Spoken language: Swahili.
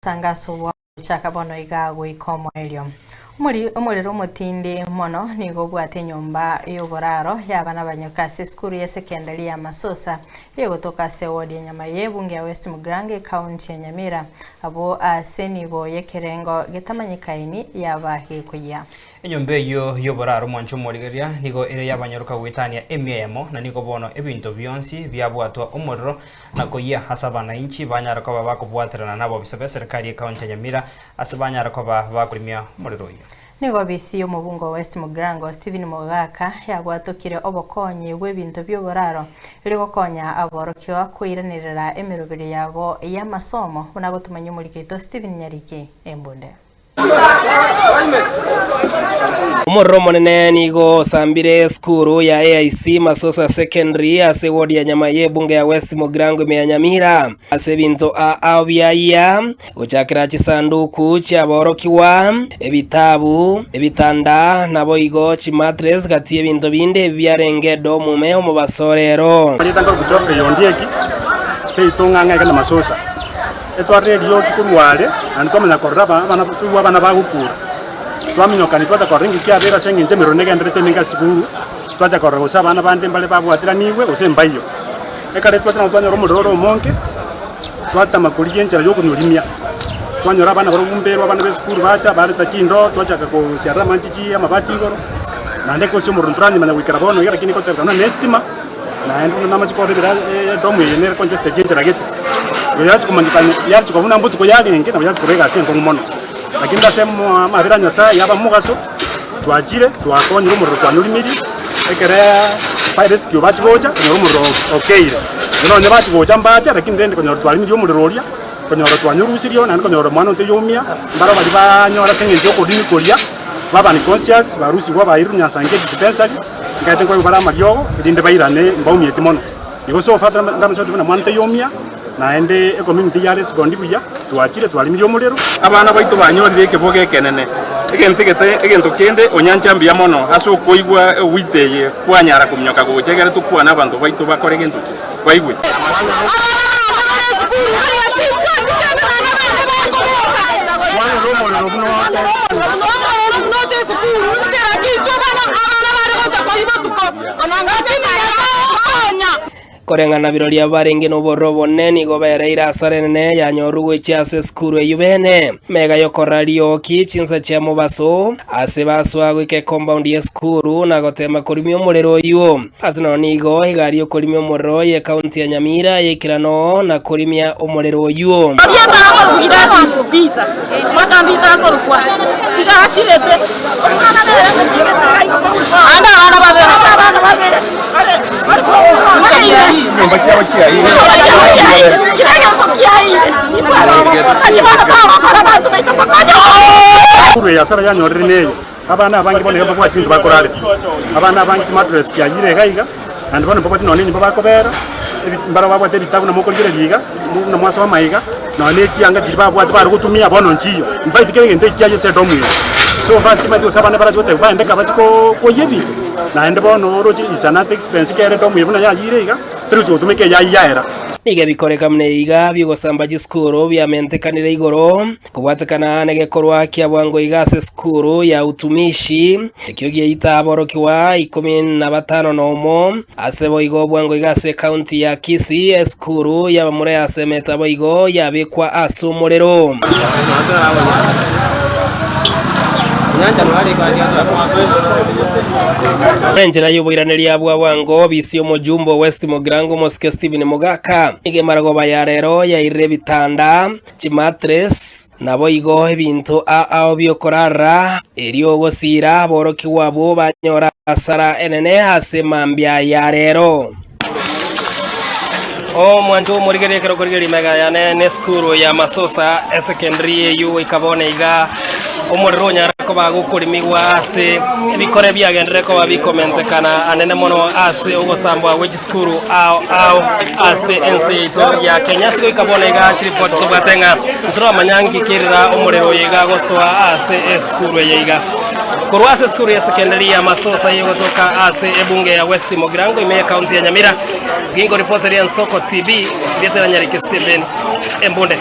Sangaso wa chakabono igago ikomo elio. Umuriro mutindi mono nigo bwate nyumba y'uburaro y'abana banyukase skuru ya secondary ya Masosa yegotoka se wodi ya Nyamaye bunge ya West Mugrange county ya Nyamira abo asenibo yekerengo getamanyikaini yabahe kuya. Enyumba y'uburaro mwancho murigeria nigo ere yabanyoruka gwitania emyemo na nigo bono ebintu byonsi byabwatwa umuriro na koya hasabana inchi banyarako babakubwaterana nabo bisabe serikali ya county ya Nyamira asabanyarako bakurimya umuriro yo. Nigo bisi y'umubungo West Mugrango Steven Mogaka yagwatokire obokonye bw'ebintu by'uburaro iri gukonya aborokiwa kwiranirira emirubiri yabo y'amasomo unagotumanya umurikito Steven Nyariki Embunde. Umuriro munene nigo sambire skuru ya AIC Masosa Secondary ase wodi ya Nyamaye bunge ya West Mugrango ya Nyamira ase bintu abyaya guchakira chisanduku cyaborokiwa ebitabu ebitanda nabo igo chimatres gati ebintu binde byarengedo mumeho mu basorero nditanga kuchofe yondieki seitonganga kana Masosa etware rio kikurwale ankomenya koraba bana bagukura twaminyokani twata koringi kyabera senge nje mironege ndrete ninga sikuru twaja korego sabana bande mbale babwatira niwe usembayo ekare twata twanyoro muroro monke twata makuriye njera yo kunyurimya twanyora bana barumberwa bana besikuru bacha barita chindo twachaka ko siara manchichi amabati goro nande ko se muruntrani mana wikara bono yara kini ko terana nestima na endo na machi ko rebera domu yene ko njeste njera geto yachi kumanyikani yachi ko mbutu ko yali ngena yachi kurega sengo mumono lakini ndasema mabira nyasa yaba mugaso twajire twakonyira umuriro twanurimiri ekere pirates kyo bachiboja konyora umuriro okeire none bachiboja mbacha lakini ndende konyora twalimiri umuriro oria konyora twanyurusirio nandi konyora mwana onte yomia mbaro bali banyora senge njoko dini kolia baba ni conscious barusi kwa bairu nyasange dispensary ngate kwa bara magyogo ndinde bairane mbaumiete mono igoso fatra ndamso tuna mwana onte yomia naende community yale sekondi buya twachire twalimiri umuriro abana baitu banyorire keboge kenene egento kende onyanchambia mono aso koigwa witeye kwanyara kumnyoka gochegere tukwana abantu baitu bakore gento baigwe korengana biroria barenge no borobo neni gobereira asarenene yanyoru gwichase skuru eyubene mega yokorario kichinsa cha mubaso ase baswa gwike compound ye skuru na gotema kurimyo murero yuo asino nigo igario kurimyo murero ye county ya Nyamira yekirano na kurimya umurero yuo ya sara yanyorine abana abangi bone bako kwachintu bakorale abana abangi mattress ya yire gaiga and bone bako none nyimba bakobera mbara babwate bitabu na moko ngire liga na mwasa wa maiga na lechi anga jiriba babwate bari gutumia bono nchiyo mfaiti kenge nte kyaje se domu so fati mati sabana bara jote baende kabachiko koyebi na ende bono rochi isanate expense kere domu yibuna ya yire iga tricho tumike ya yaera nige bikoreka mneiga bigosamba skuru byamentekanire igoro kubwatekana nege korwa kya bwango igase skuru ya utumishi ekyogiye itaborokiwa 15 nomo asebo igo bwango igase county ya Kisii skuru ya mure asemeta boigo yabekwa asumurero Renjera yubuiraneria bwa bwango bisi omujumbo West Mugrango Moske Steven Mogaka ige marago bayarero ya irebitanda chimatres nabo igo ebintu ao byokorara eriyo gosira boroki wabo banyora sara enene ase mambya yarero mwanjo murigere kero korigeri mega yane ne skuru ya Masosa secondary yu ikabone iga umuriro nyarako bagukurimigwa ase ebikore byagendreko babikomentekana anene mono ase ugosambwa which skuru au ase NC ya Kenya siko ikabone iga report tubatenga ntro manyangi kirira umuriro yiga goswa ase skuru yiga kurwase skuru ya secondary ya Masosa yegotoka ase ebunge ya West Mugrango ime county ya Nyamira gingo reporter ya Soko TV Lieutenant Nyariki Steven Embunde.